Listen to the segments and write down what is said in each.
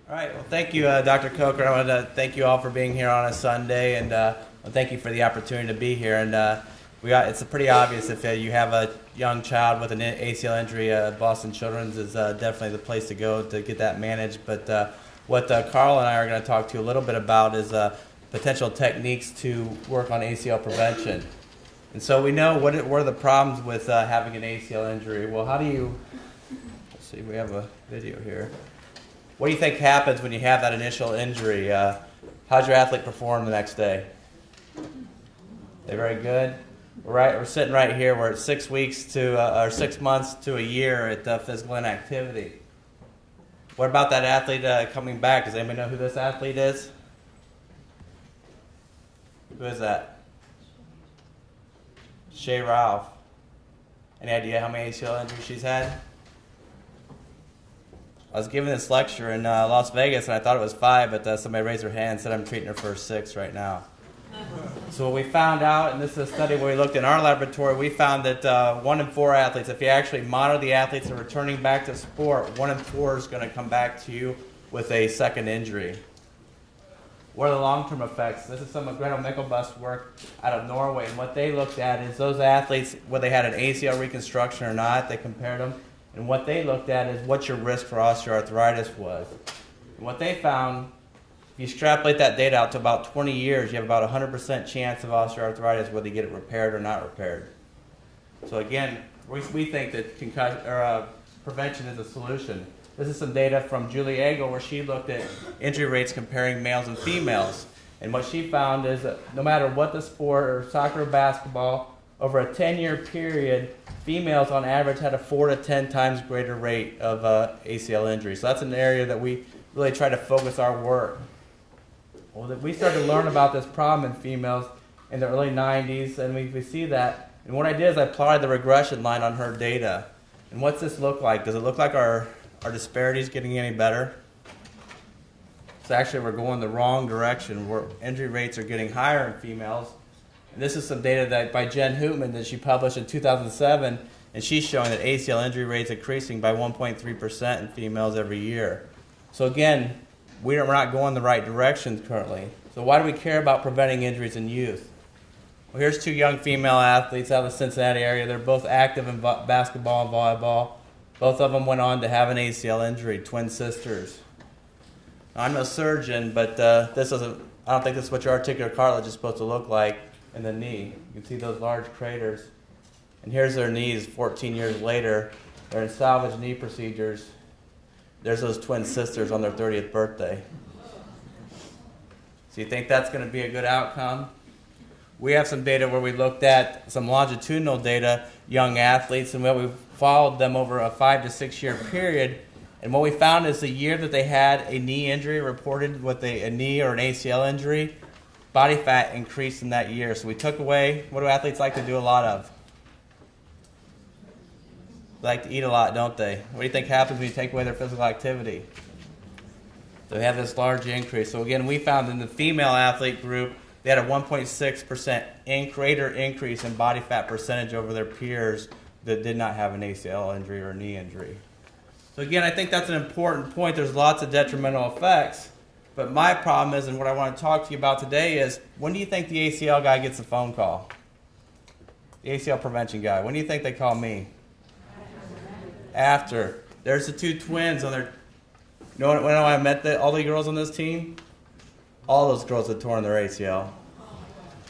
All right. Well, thank you, Dr. Coker. I want to thank you all for being here on a Sunday, and thank you for the opportunity to be here. And it's pretty obvious if you have a young child with an ACL injury, Boston Children's is definitely the place to go to get that managed. But what Carl and I are going to talk to you a little bit about is potential techniques to work on ACL prevention. And so we know what are the problems with having an ACL injury. Well, how do you? Let's see. We have a video here. What do you think happens when you have that initial injury? How's your athlete perform the next day? They're very good. We're sitting right here. We're at 6 weeks or 6 months to a year at physical inactivity. What about that athlete coming back? Does anybody know who this athlete is? Who is that? Shay Ralph. Any idea how many ACL injuries she's had? I was giving this lecture in Las Vegas, and I thought it was 5, but somebody raised their hand and said I'm treating her for 6 right now. So what we found out, and this is a study where we looked in our laboratory, we found that 1 in 4 athletes, if you actually monitor the athletes that are returning back to sport, 1 in 4 is going to come back to you with a second injury. What are the long-term effects? This is some of Gretel Mikkelbust's work out of Norway, and what they looked at is those athletes, whether they had an ACL reconstruction or not, they compared them. And what they looked at is what your risk for osteoarthritis was. And what they found, if you extrapolate that data out to about 20 years, you have about a 100% chance of osteoarthritis whether you get it repaired or not repaired. So again, we think that prevention is a solution. This is some data from Julie Agel where she looked at injury rates comparing males and females. And what she found is that no matter what the sport, or soccer or basketball, over a 10-year period, females on average had a 4 to 10 times greater rate of ACL injury. So that's an area that we really try to focus our work. Well, we started to learn about this problem in females in the early 90s, and we see that. And what I did is I plotted the regression line on her data. And what's this look like? Does it look like our disparities getting any better? So actually we're going the wrong direction, where injury rates are getting higher in females. And this is some data that by Jen Hootman that she published in 2007, and she's showing that ACL injury rates increasing by 1.3% in females every year. So again, we're not going the right direction currently. So why do we care about preventing injuries in youth? Well, here's 2 young female athletes out of the Cincinnati area. They're both active in basketball and volleyball. Both of them went on to have an ACL injury, twin sisters. Now, I'm no surgeon, but I don't think this is what your articular cartilage is supposed to look like in the knee. You can see those large craters. And here's their knees 14 years later. They're in salvage knee procedures. There's those twin sisters on their 30th birthday. So you think that's going to be a good outcome? We have some data where we looked at some longitudinal data, young athletes, and we followed them over a 5 to 6 year period. And what we found is the year that they had a knee injury reported with a knee or an ACL injury, body fat increased in that year. So we took away, what do athletes like to do a lot of? They like to eat a lot, don't they? What do you think happens when you take away their physical activity? They have this large increase. So again, we found in the female athlete group, they had a 1.6% greater increase in body fat percentage over their peers that did not have an ACL injury or a knee injury. So again, I think that's an important point. There's lots of detrimental effects. But my problem is, and what I want to talk to you about today is, when do you think the ACL guy gets a phone call? The ACL prevention guy. When do you think they call me? After. There's the 2 twins on their... You know when I met all the girls on this team? All those girls had torn their ACL.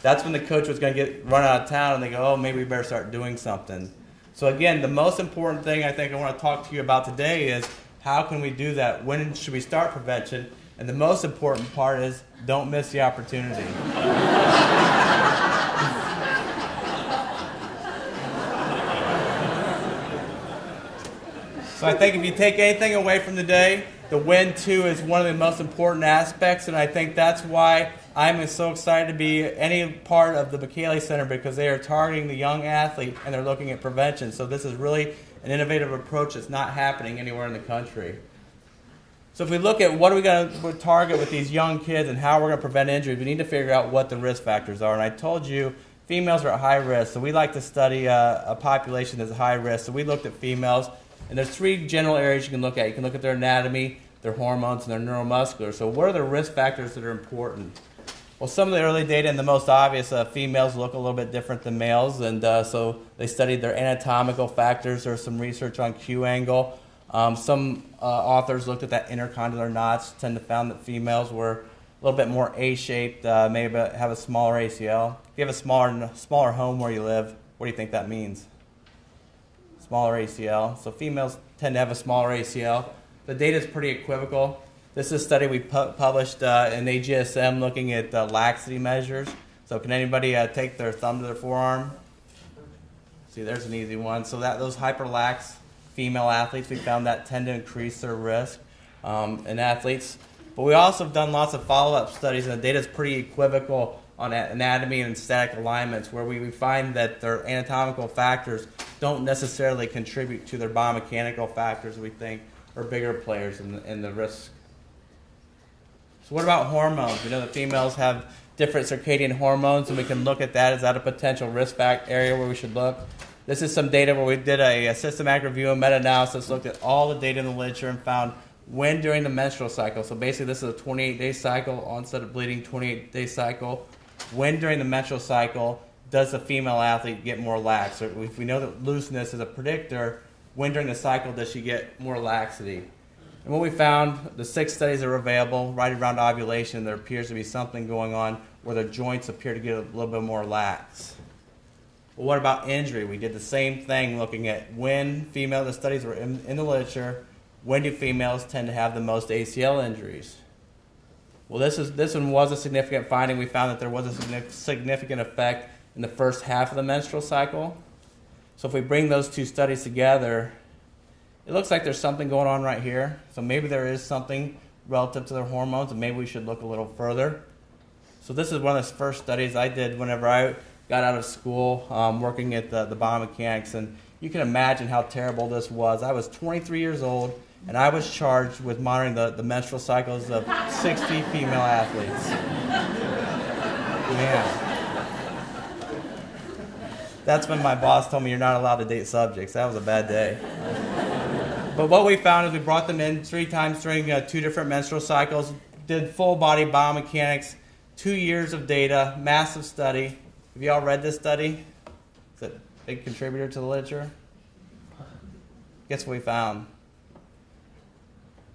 That's when the coach was going to run out of town, and they go, oh, maybe we better start doing something. So again, the most important thing I think I want to talk to you about today is, how can we do that? When should we start prevention? And the most important part is, don't miss the opportunity. So I think if you take anything away from today, the Win 2 is one of the most important aspects, and I think that's why I'm so excited to be any part of the Micheli Center, because they are targeting the young athlete and they're looking at prevention. So this is really an innovative approach that's not happening anywhere in the country. So if we look at what are we going to target with these young kids and how we're going to prevent injuries, we need to figure out what the risk factors are. And I told you females are at high risk, so we like to study a population that's high risk. So we looked at females, and there's 3 general areas you can look at. You can look at their anatomy, their hormones and their neuromuscular. So what are the risk factors that are important? Well, some of the early data, and the most obvious, females look a little bit different than males, and so they studied their anatomical factors. There's some research on Q angle. Some authors looked at that intercondylar knots, tend to found that females were a little bit more A-shaped, maybe have a smaller ACL. If you have a smaller home where you live, what do you think that means? Smaller ACL. So females tend to have a smaller ACL. The data is pretty equivocal. This is a study we published in AGSM looking at laxity measures. So can anybody take their thumb to their forearm? See, there's an easy one. So those hyperlax female athletes, we found that tend to increase their risk in athletes. But we also have done lots of follow-up studies, and the data is pretty equivocal on anatomy and static alignments, where we find that their anatomical factors don't necessarily contribute to their biomechanical factors we think are bigger players in the risk. So what about hormones? We know that females have different circadian hormones, and we can look at that. Is that a potential risk area where we should look? This is some data where we did a systematic review and meta-analysis, looked at all the data in the literature and found when during the menstrual cycle. So basically this is a 28-day cycle, onset of bleeding, 28-day cycle. When during the menstrual cycle does a female athlete get more lax? Or if we know that looseness is a predictor, when during the cycle does she get more laxity? And what we found, the 6 studies that are available, right around ovulation, there appears to be something going on where the joints appear to get a little bit more lax. Well, what about injury? We did the same thing looking at when the studies were in the literature, when do females tend to have the most ACL injuries? Well, this one was a significant finding. We found that there was a significant effect in the first half of the menstrual cycle. So if we bring those 2 studies together, it looks like there's something going on right here. So maybe there is something relative to their hormones, and maybe we should look a little further. So this is one of the first studies I did whenever I got out of school, working at the biomechanics, and you can imagine how terrible this was. I was 23 years old, and I was charged with monitoring the menstrual cycles of 60 female athletes. Man. That's when my boss told me you're not allowed to date subjects. That was a bad day. But what we found is we brought them in 3 times during 2 different menstrual cycles, did full body biomechanics, 2 years of data, massive study. Have you all read this study? Is it a big contributor to the literature? Guess what we found?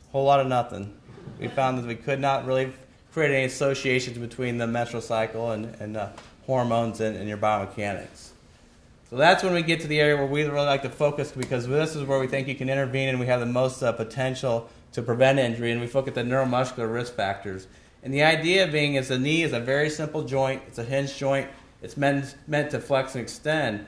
A whole lot of nothing. We found that we could not really create any associations between the menstrual cycle and hormones and your biomechanics. So that's when we get to the area where we really like to focus, because this is where we think you can intervene and we have the most potential to prevent injury, and we look at the neuromuscular risk factors. And the idea being is the knee is a very simple joint. It's a hinge joint. It's meant to flex and extend.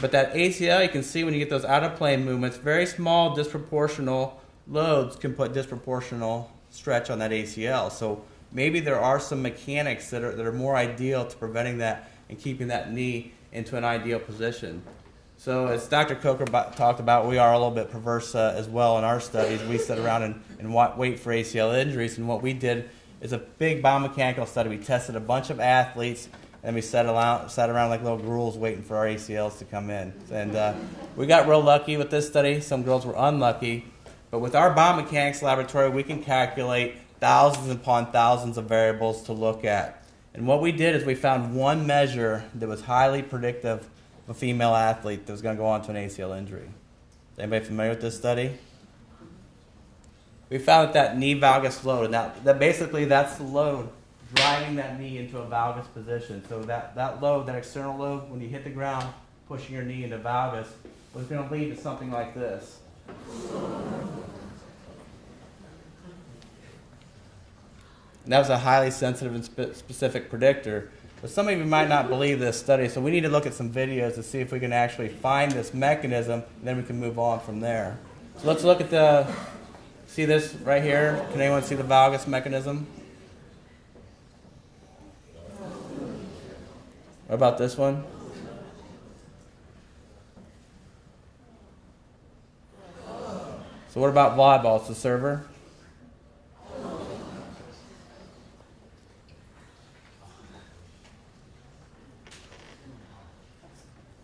But that ACL, you can see when you get those out-of-plane movements, very small disproportional loads can put disproportional stretch on that ACL. So maybe there are some mechanics that are more ideal to preventing that and keeping that knee into an ideal position. So as Dr. Coker talked about, we are a little bit perverse as well in our studies. We sit around and wait for ACL injuries, and what we did is a big biomechanical study. We tested a bunch of athletes, and we sat around like little ghouls waiting for our ACLs to come in. And we got real lucky with this study. Some girls were unlucky. But with our biomechanics laboratory, we can calculate thousands upon thousands of variables to look at. And what we did is we found one measure that was highly predictive of a female athlete that was going to go on to an ACL injury. Is anybody familiar with this study? We found that knee valgus load, and that basically that's the load driving that knee into a valgus position. So that load, that external load, when you hit the ground, pushing your knee into valgus, was going to lead to something like this. And that was a highly sensitive and specific predictor. But some of you might not believe this study, so we need to look at some videos to see if we can actually find this mechanism, and then we can move on from there. So let's look at see this right here? Can anyone see the valgus mechanism? What about this one? So what about volleyball? It's the server.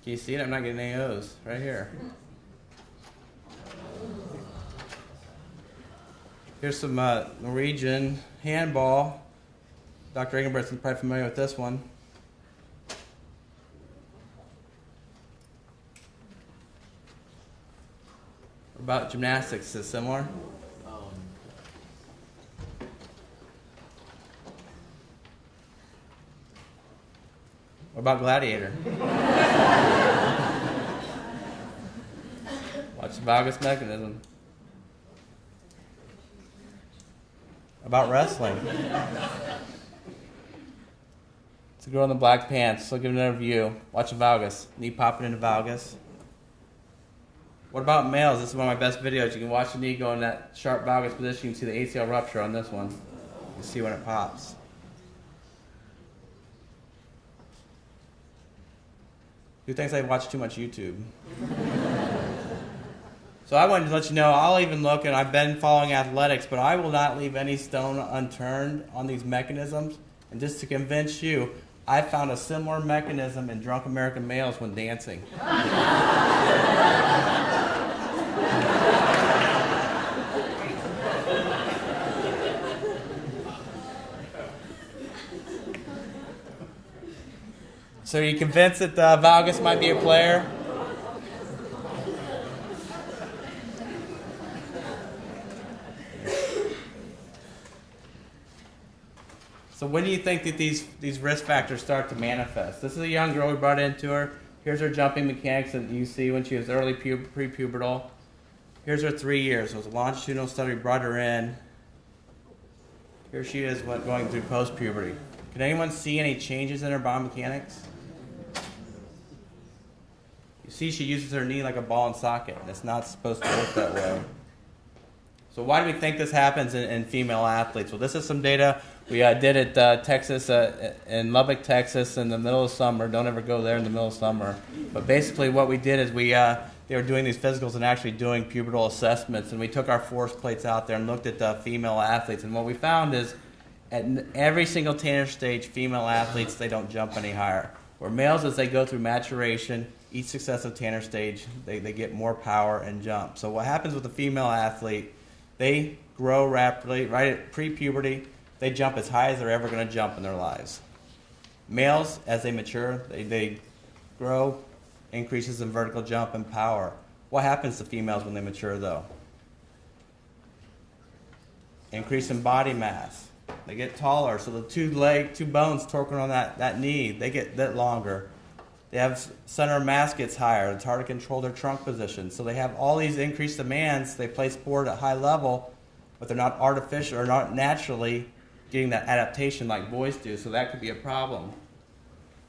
Can you see it? I'm not getting any of those. Right here. Here's some Norwegian handball. Dr. Ingebrigtsen's probably familiar with this one. What about gymnastics? Is it similar? What about gladiator? Watch the valgus mechanism. About wrestling. It's a girl in the black pants. So give it another view. Watch the valgus. Knee popping into valgus. What about males? This is one of my best videos. You can watch the knee go in that sharp valgus position. You can see the ACL rupture on this one. You can see when it pops. Who thinks I watch too much YouTube? So I wanted to let you know, I'll even look, and I've been following athletics, but I will not leave any stone unturned on these mechanisms. And just to convince you, I found a similar mechanism in drunk American males when dancing. So are you convinced that valgus might be a player? So when do you think that these risk factors start to manifest? This is a young girl we brought into her. Here's her jumping mechanics that you see when she was early prepubertal. Here's her 3 years. It was a longitudinal study. We brought her in. Here she is going through post-puberty. Can anyone see any changes in her biomechanics? You see she uses her knee like a ball and socket. It's not supposed to work that way. So why do we think this happens in female athletes? Well, this is some data we did at Texas, in Lubbock, Texas, in the middle of summer. Don't ever go there in the middle of summer. But basically what we did is they were doing these physicals and actually doing pubertal assessments, and we took our force plates out there and looked at female athletes. And what we found is at every single Tanner stage, female athletes, they don't jump any higher. Where males, as they go through maturation, each successive Tanner stage, they get more power and jump. So what happens with a female athlete, they grow rapidly, right at pre-puberty, they jump as high as they're ever going to jump in their lives. Males, as they mature, they grow, increases in vertical jump and power. What happens to females when they mature, though? Increase in body mass. They get taller, so the two bones torquing on that knee, they get that longer. They have center of mass gets higher. It's hard to control their trunk position. So they have all these increased demands. They play sport at high level, but they're not artificial or not naturally getting that adaptation like boys do. So that could be a problem.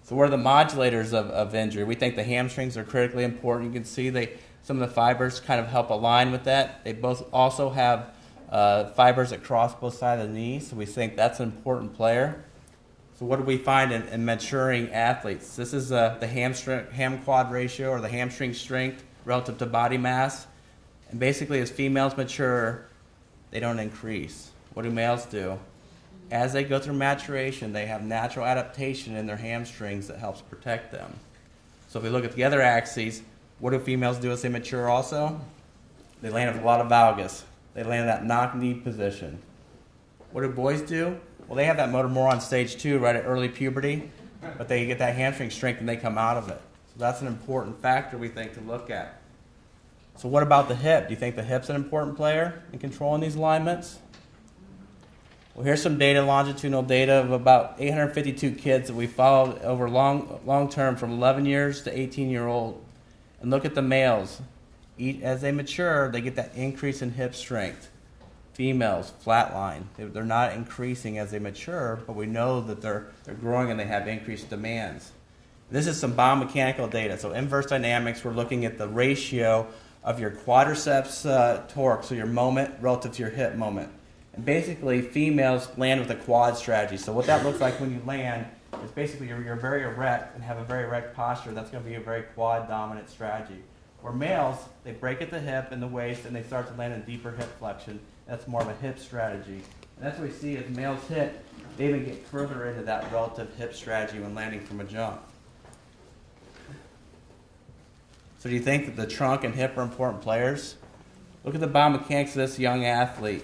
So what are the modulators of injury? We think the hamstrings are critically important. You can see some of the fibers kind of help align with that. They both also have fibers that cross both sides of the knee, so we think that's an important player. So what do we find in maturing athletes? This is the ham-quad ratio, or the hamstring strength relative to body mass. And basically, as females mature, they don't increase. What do males do? As they go through maturation, they have natural adaptation in their hamstrings that helps protect them. So if we look at the other axes, what do females do as they mature also? They land with a lot of valgus. They land in that knock knee position. What do boys do? Well, they have that motor more on stage 2, right at early puberty, but they get that hamstring strength and they come out of it. So that's an important factor we think to look at. So what about the hip? Do you think the hip's an important player in controlling these alignments? Well, here's some data, longitudinal data of about 852 kids that we followed over long term from 11 years to 18-year-old. And look at the males. As they mature, they get that increase in hip strength. Females, flatline. They're not increasing as they mature, but we know that they're growing and they have increased demands. This is some biomechanical data. So inverse dynamics, we're looking at the ratio of your quadriceps torque, so your moment relative to your hip moment. And basically, females land with a quad strategy. So what that looks like when you land is basically you're very erect and have a very erect posture. That's going to be a very quad-dominant strategy. Where males, they break at the hip and the waist, and they start to land in deeper hip flexion. That's more of a hip strategy. And that's what we see as males hit. They even get further into that relative hip strategy when landing from a jump. So do you think that the trunk and hip are important players? Look at the biomechanics of this young athlete.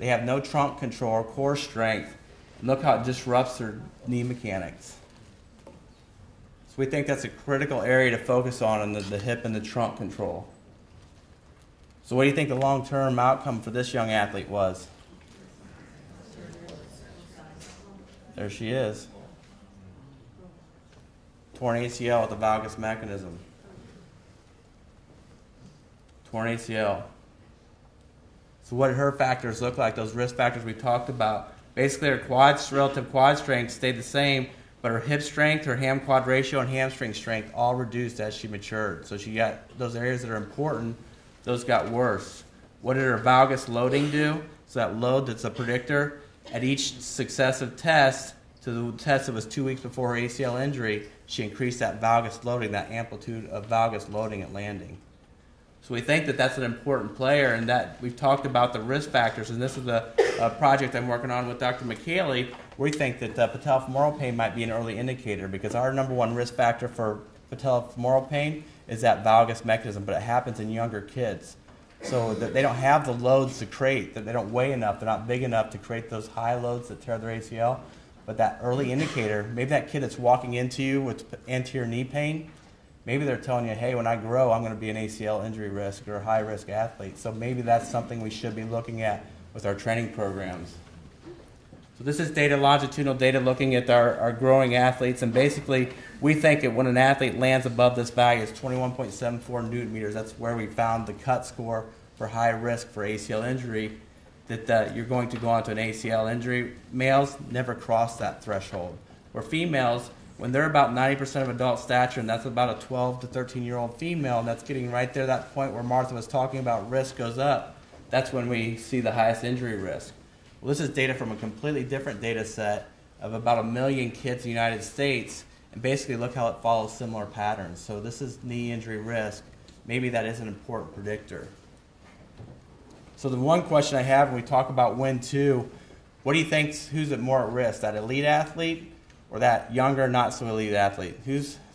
They have no trunk control or core strength. And look how it disrupts their knee mechanics. So we think that's a critical area to focus on in the hip and the trunk control. So what do you think the long-term outcome for this young athlete was? There she is. Torn ACL with the valgus mechanism. Torn ACL. So what did her factors look like? Those risk factors we talked about. Basically, her relative quad strength stayed the same, but her hip strength, her ham-quad ratio, and hamstring strength all reduced as she matured. So she got those areas that are important, those got worse. What did her valgus loading do? So that load that's a predictor, at each successive test, to the test that was 2 weeks before her ACL injury, she increased that valgus loading, that amplitude of valgus loading at landing. So we think that that's an important player, and that we've talked about the risk factors, and this is a project I'm working on with Dr. Micheli. We think that patellofemoral pain might be an early indicator, because our number one risk factor for patellofemoral pain is that valgus mechanism, but it happens in younger kids. So that they don't have the loads to create, that they don't weigh enough, they're not big enough to create those high loads that tear their ACL. But that early indicator, maybe that kid that's walking into you with anterior knee pain, maybe they're telling you, hey, when I grow, I'm going to be an ACL injury risk or a high-risk athlete. So maybe that's something we should be looking at with our training programs. So this is data, longitudinal data, looking at our growing athletes. And basically, we think that when an athlete lands above this value, it's 21.74 newton meters. That's where we found the cut score for high risk for ACL injury, that you're going to go on to an ACL injury. Males never cross that threshold. Where females, when they're about 90% of adult stature, and that's about a 12 to 13-year-old female, and that's getting right there, that point where Martha was talking about risk goes up, that's when we see the highest injury risk. Well, this is data from a completely different data set of about 1 million kids in the United States, and basically look how it follows similar patterns. So this is knee injury risk. Maybe that is an important predictor. So the one question I have when we talk about when to, what do you think, who's more at risk, that elite athlete or that younger, not so elite athlete?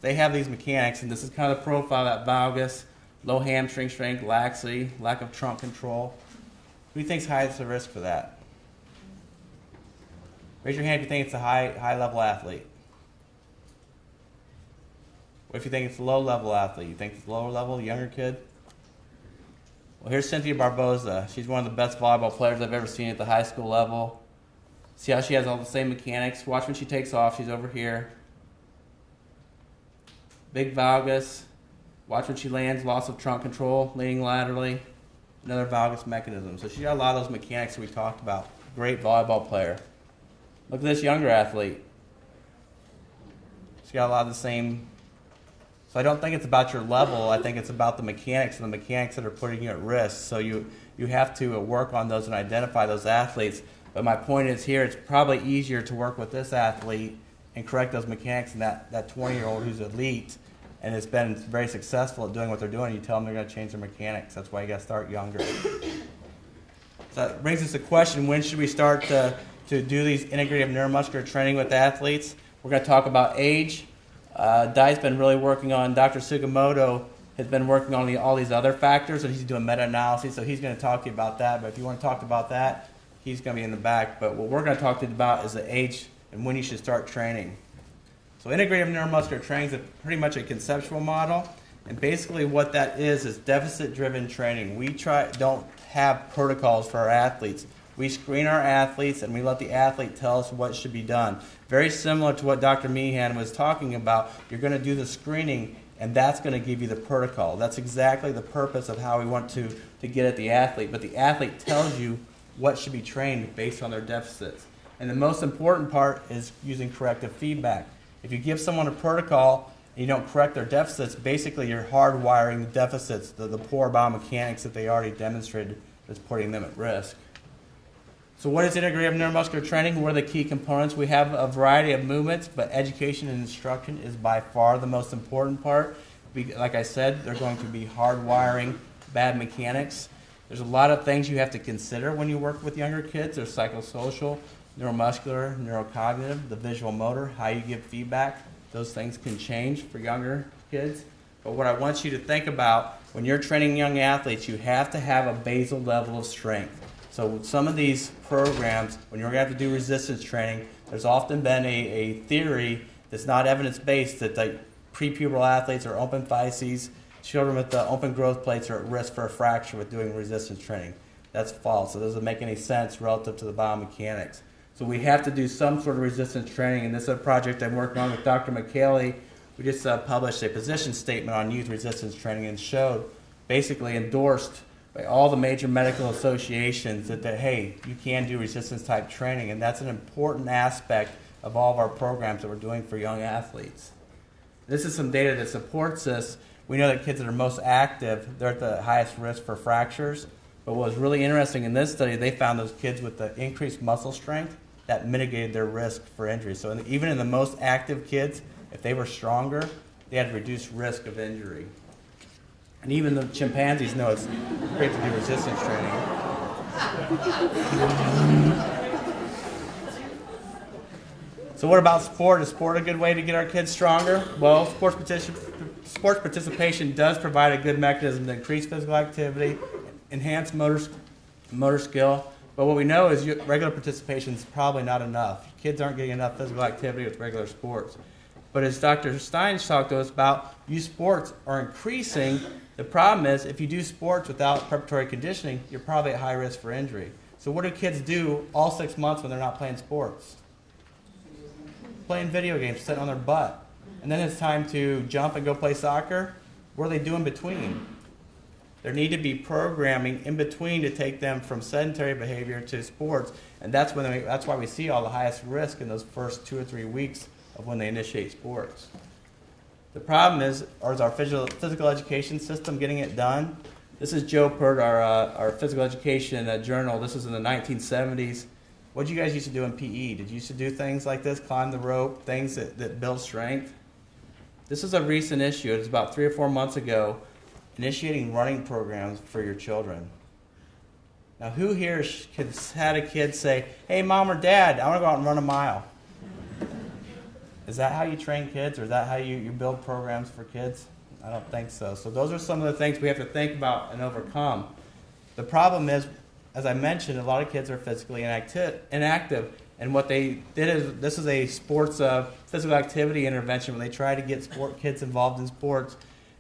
They have these mechanics, and this is kind of the profile, that valgus, low hamstring strength, laxity, lack of trunk control. Who do you think's highest at risk for that? Raise your hand if you think it's a high-level athlete. What if you think it's a low-level athlete? You think it's lower level, younger kid? Well, here's Cynthia Barboza. She's one of the best volleyball players I've ever seen at the high school level. See how she has all the same mechanics? Watch when she takes off. She's over here. Big valgus. Watch when she lands. Loss of trunk control. Leaning laterally. Another valgus mechanism. So she got a lot of those mechanics that we talked about. Great volleyball player. Look at this younger athlete. She's got a lot of the same. So I don't think it's about your level. I think it's about the mechanics, and the mechanics that are putting you at risk. So you have to work on those and identify those athletes. But my point is here, it's probably easier to work with this athlete and correct those mechanics than that 20-year-old who's elite and has been very successful at doing what they're doing. You tell them they're going to change their mechanics. That's why you got to start younger. So that brings us to the question, when should we start to do these integrative neuromuscular training with athletes? We're going to talk about age. Dai's been really working on, Dr. Sugimoto has been working on all these other factors, and he's doing meta-analysis, so he's going to talk to you about that. But if you want to talk about that, he's going to be in the back. But what we're going to talk to you about is the age and when you should start training. So integrative neuromuscular training is pretty much a conceptual model, and basically what that is deficit-driven training. We don't have protocols for our athletes. We screen our athletes, and we let the athlete tell us what should be done. Very similar to what Dr. Meehan was talking about. You're going to do the screening, and that's going to give you the protocol. That's exactly the purpose of how we want to get at the athlete. But the athlete tells you what should be trained based on their deficits. And the most important part is using corrective feedback. If you give someone a protocol and you don't correct their deficits, basically you're hardwiring the deficits, the poor biomechanics that they already demonstrated that's putting them at risk. So what is integrative neuromuscular training? What are the key components? We have a variety of movements, but education and instruction is by far the most important part. Like I said, they're going to be hardwiring bad mechanics. There's a lot of things you have to consider when you work with younger kids. There's psychosocial, neuromuscular, neurocognitive, the visual motor, how you give feedback. Those things can change for younger kids. But what I want you to think about, when you're training young athletes, you have to have a basal level of strength. So some of these programs, when you're going to have to do resistance training, there's often been a theory that's not evidence-based that like prepubertal athletes or open physes, children with open growth plates are at risk for a fracture with doing resistance training. That's false. It doesn't make any sense relative to the biomechanics. So we have to do some sort of resistance training, and this is a project I'm working on with Dr. Micheli. We just published a position statement on youth resistance training and showed, basically endorsed by all the major medical associations that hey, you can do resistance type training, and that's an important aspect of all of our programs that we're doing for young athletes. This is some data that supports this. We know that kids that are most active, they're at the highest risk for fractures. But what was really interesting in this study, they found those kids with the increased muscle strength that mitigated their risk for injury. So even in the most active kids, if they were stronger, they had reduced risk of injury. And even the chimpanzees know it's great to do resistance training. So what about sport? Is sport a good way to get our kids stronger? Well, sports participation does provide a good mechanism to increase physical activity, enhance motor skill. But what we know is regular participation is probably not enough. Kids aren't getting enough physical activity with regular sports. But as Dr. Stein talked to us about, youth sports are increasing. The problem is if you do sports without preparatory conditioning, you're probably at high risk for injury. So what do kids do all 6 months when they're not playing sports? Playing video games, sitting on their butt. And then it's time to jump and go play soccer. What are they doing between? There need to be programming in between to take them from sedentary behavior to sports, and that's why we see all the highest risk in those first 2 or 3 weeks of when they initiate sports. The problem is our physical education system getting it done? This is Joe Pert, our physical education journal. This was in the 1970s. What did you guys used to do in PE? Did you used to do things like this, climb the rope, things that build strength? This is a recent issue. It was about 3 or 4 months ago. Initiating running programs for your children. Now, who here has had a kid say, hey, Mom or Dad, I want to go out and run a mile? Is that how you train kids, or is that how you build programs for kids? I don't think so. So those are some of the things we have to think about and overcome. The problem is, as I mentioned, a lot of kids are physically inactive, and what they did is, this is a sports physical activity intervention where they try to get kids involved in sports.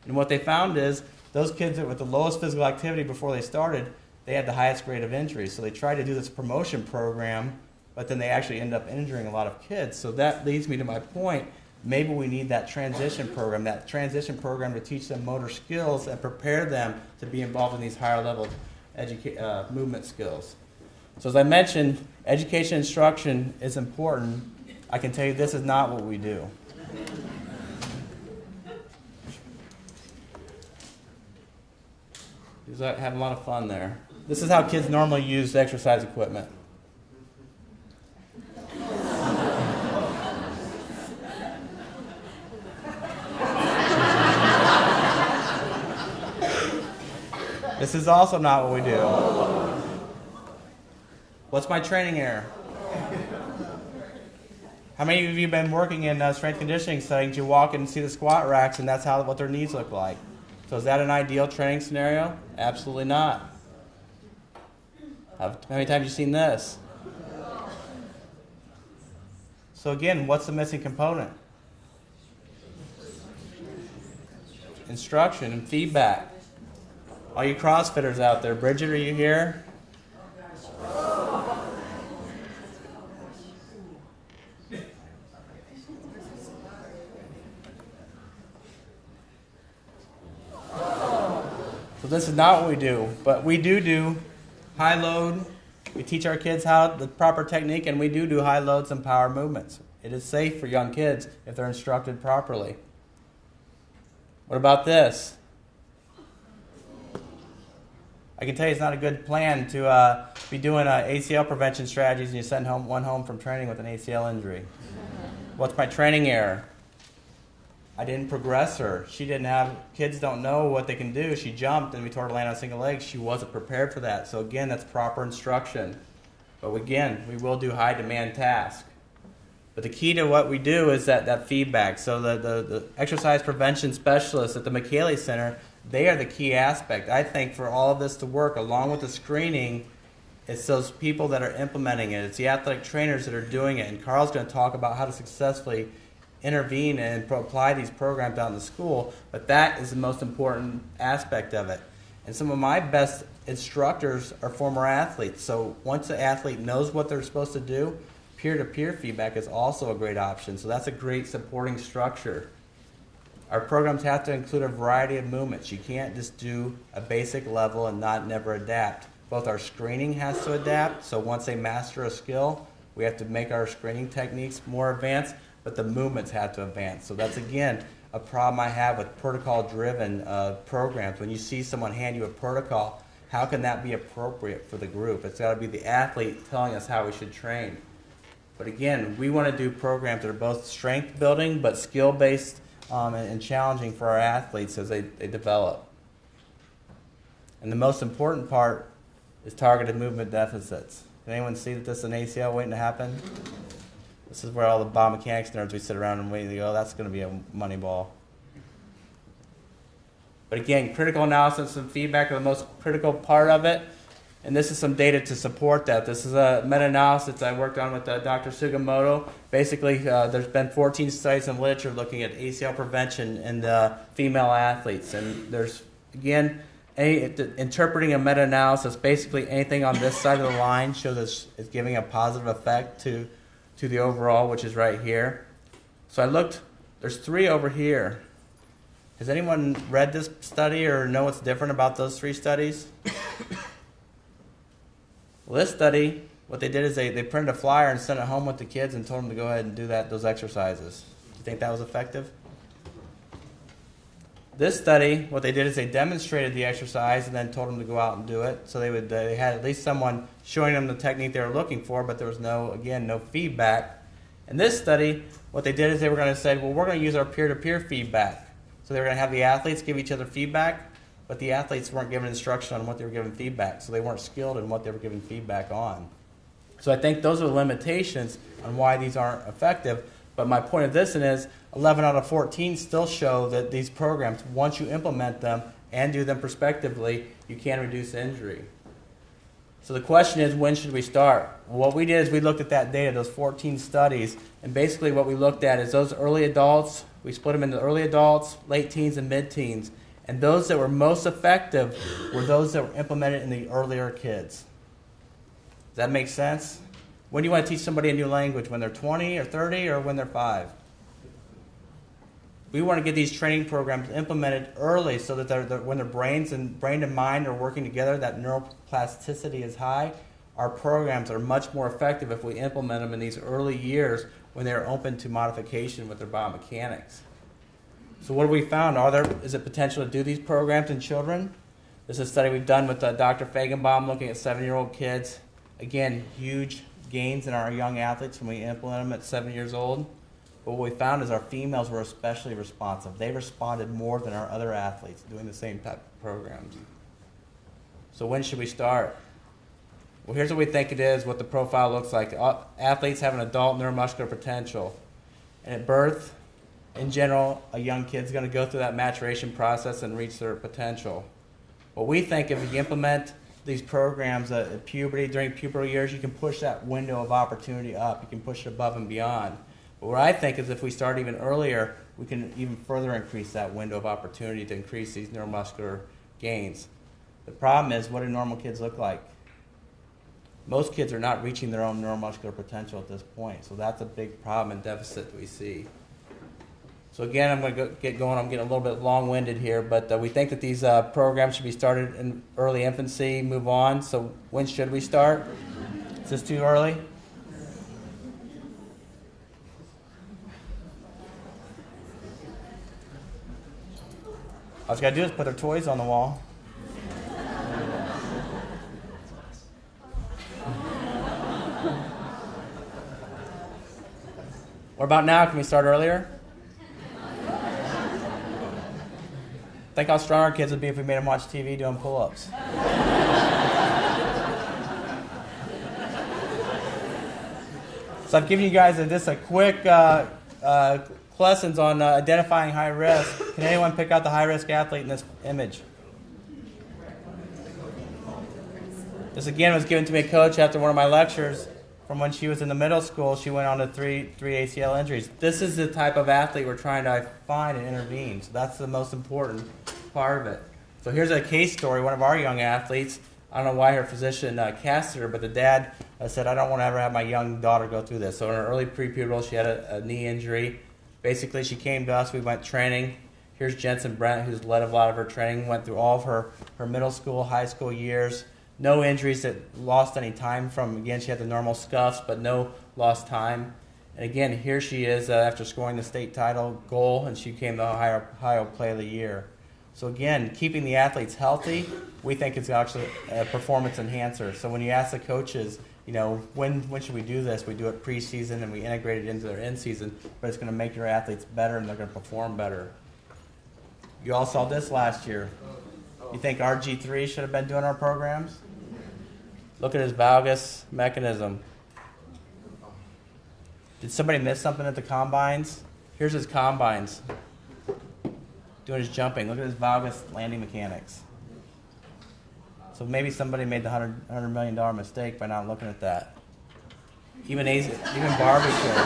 And what they found is, those kids that with the lowest physical activity before they started, they had the highest rate of injury. So they tried to do this promotion program, but then they actually end up injuring a lot of kids. So that leads me to my point. Maybe we need that transition program to teach them motor skills and prepare them to be involved in these higher level movement skills. So as I mentioned, education instruction is important. I can tell you this is not what we do. Having a lot of fun there. This is how kids normally use exercise equipment. This is also not what we do. What's my training error? How many of you have been working in strength conditioning settings? You walk in and see the squat racks, and that's what their knees look like. So is that an ideal training scenario? Absolutely not. How many times have you seen this? So again, what's the missing component? Instruction and feedback. All you CrossFitters out there, Bridget, are you here? So this is not what we do, but we do high load. We teach our kids the proper technique, and we do high loads and power movements. It is safe for young kids if they're instructed properly. What about this? I can tell you it's not a good plan to be doing ACL prevention strategies and you send one home from training with an ACL injury. What's my training error? I didn't progress her. Kids don't know what they can do. She jumped and we told her to land on single legs. She wasn't prepared for that. So again, that's proper instruction. But again, we will do high demand tasks. But the key to what we do is that feedback. So the exercise prevention specialists at the Micheli Center, they are the key aspect. I think for all of this to work, along with the screening, It's those people that are implementing it. It's the athletic trainers that are doing it. And Carl's going to talk about how to successfully intervene and apply these programs out in the school. But that is the most important aspect of it. And some of my best instructors are former athletes. So once the athlete knows what they're supposed to do, peer-to-peer feedback is also a great option. So that's a great supporting structure. Our programs have to include a variety of movements. You can't just do a basic level and never adapt. Both our screening has to adapt, so once they master a skill, we have to make our screening techniques more advanced, but the movements have to advance. So that's, again, a problem I have with protocol-driven programs. When you see someone hand you a protocol, how can that be appropriate for the group? It's got to be the athlete telling us how we should train. But again, we want to do programs that are both strength-building but skill-based and challenging for our athletes as they develop. And the most important part is targeted movement deficits. Can anyone see that this is an ACL waiting to happen? This is where all the biomechanics nerds, we sit around and wait to go, that's going to be a money ball. But again, critical analysis and feedback are the most critical part of it. And this is some data to support that. This is a meta-analysis I worked on with Dr. Sugimoto. Basically, there's been 14 studies in literature looking at ACL prevention in female athletes. And there's, again, interpreting a meta-analysis, basically anything on this side of the line shows it's giving a positive effect to the overall, which is right here. So I looked, there's 3 over here. Has anyone read this study or know what's different about those 3 studies? Well, this study, what they did is they printed a flyer and sent it home with the kids and told them to go ahead and do those exercises. Do you think that was effective? This study, what they did is they demonstrated the exercise and then told them to go out and do it. So they had at least someone showing them the technique they were looking for, but there was no feedback. In this study, what they did is they were going to say, well, we're going to use our peer-to-peer feedback. So they were going to have the athletes give each other feedback, but the athletes weren't given instruction on what they were giving feedback, so they weren't skilled in what they were giving feedback on. So I think those are the limitations on why these aren't effective. But my point of this is 11 out of 14 still show that these programs, once you implement them and do them prospectively, you can reduce injury. So the question is, when should we start? Well, what we did is we looked at that data, those 14 studies, and basically what we looked at is those early adults, we split them into early adults, late teens, and mid-teens. And those that were most effective were those that were implemented in the earlier kids. Does that make sense? When do you want to teach somebody a new language? When they're 20 or 30 or when they're 5? We want to get these training programs implemented early so that when their brains and brain and mind are working together, that neuroplasticity is high. Our programs are much more effective if we implement them in these early years when they're open to modification with their biomechanics. So what have we found? Is it potential to do these programs in children? This is a study we've done with Dr. Fagenbaum looking at 7-year-old kids. Again, huge gains in our young athletes when we implement them at 7 years old. But what we found is our females were especially responsive. They responded more than our other athletes doing the same type of programs. So when should we start? Well, here's what we think it is, what the profile looks like. Athletes have an adult neuromuscular potential. And at birth, in general, a young kid's going to go through that maturation process and reach their potential. What we think, if you implement these programs at puberty, during pubertal years, you can push that window of opportunity up. You can push it above and beyond. But what I think is if we start even earlier, we can even further increase that window of opportunity to increase these neuromuscular gains. The problem is, what do normal kids look like? Most kids are not reaching their own neuromuscular potential at this point. So that's a big problem and deficit that we see. So again, I'm going to get going. I'm getting a little bit long-winded here, but we think that these programs should be started in early infancy, move on. So when should we start? Is this too early? All you got to do is put their toys on the wall. What about now? Can we start earlier? Think how strong our kids would be if we made them watch TV doing pull-ups. So I've given you guys just a quick lessons on identifying high risk. Can anyone pick out the high-risk athlete in this image? This again was given to me, coach, after one of my lectures from when she was in the middle school. She went on to three ACL injuries. This is the type of athlete we're trying to find and intervene. So that's the most important part of it. So here's a case story. One of our young athletes, I don't know why her physician casted her, but the dad said, I don't want to ever have my young daughter go through this. So in her early prepubertal, she had a knee injury. Basically, she came to us. We went training. Here's Jensen Brent, who's led a lot of her training, went through all of her middle school, high school years. No injuries that lost any time from, again, she had the normal scuffs, but no lost time. And again, here she is after scoring the state title goal, and she became the Ohio Player of the Year. So again, keeping the athletes healthy, we think it's actually a performance enhancer. So when you ask the coaches, when should we do this? We do it preseason and we integrate it into their in-season, but it's going to make your athletes better and they're going to perform better. You all saw this last year. You think RG3 should have been doing our programs? Look at his valgus mechanism. Did somebody miss something at the combines? Here's his combines. Doing his jumping. Look at his valgus landing mechanics. So maybe somebody made the $100 million mistake by not looking at that. Even Barbie could.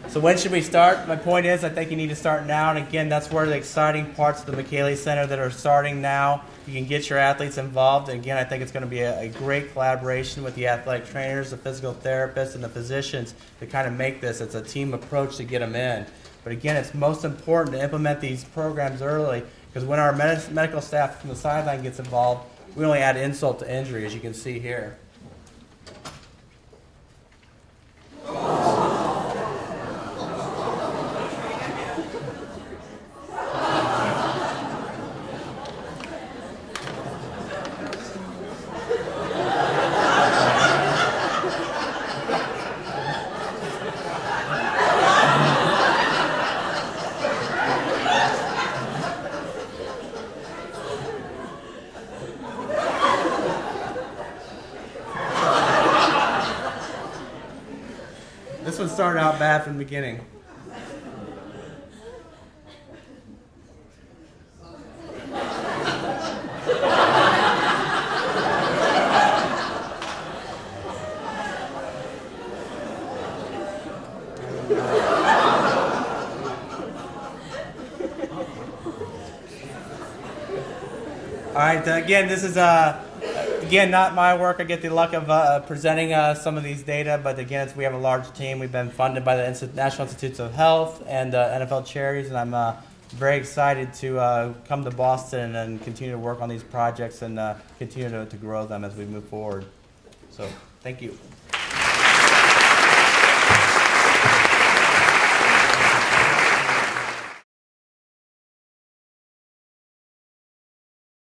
So when should we start? My point is, I think you need to start now. And again, that's where the exciting parts of the Micheli Center that are starting now. You can get your athletes involved. And again, I think it's going to be a great collaboration with the athletic trainers, the physical therapists, and the physicians to kind of make this. It's a team approach to get them in. But again, it's most important to implement these programs early, because when our medical staff from the sideline gets involved, we only add insult to injury, as you can see here. This one started out bad from the beginning. All right, again, this is again, not my work. I get the luck of presenting some of these data, but again, we have a large team. We've been funded by the National Institutes of Health and NFL charities, and I'm very excited to come to Boston and continue to work on these projects and continue to grow them as we move forward. So, thank you.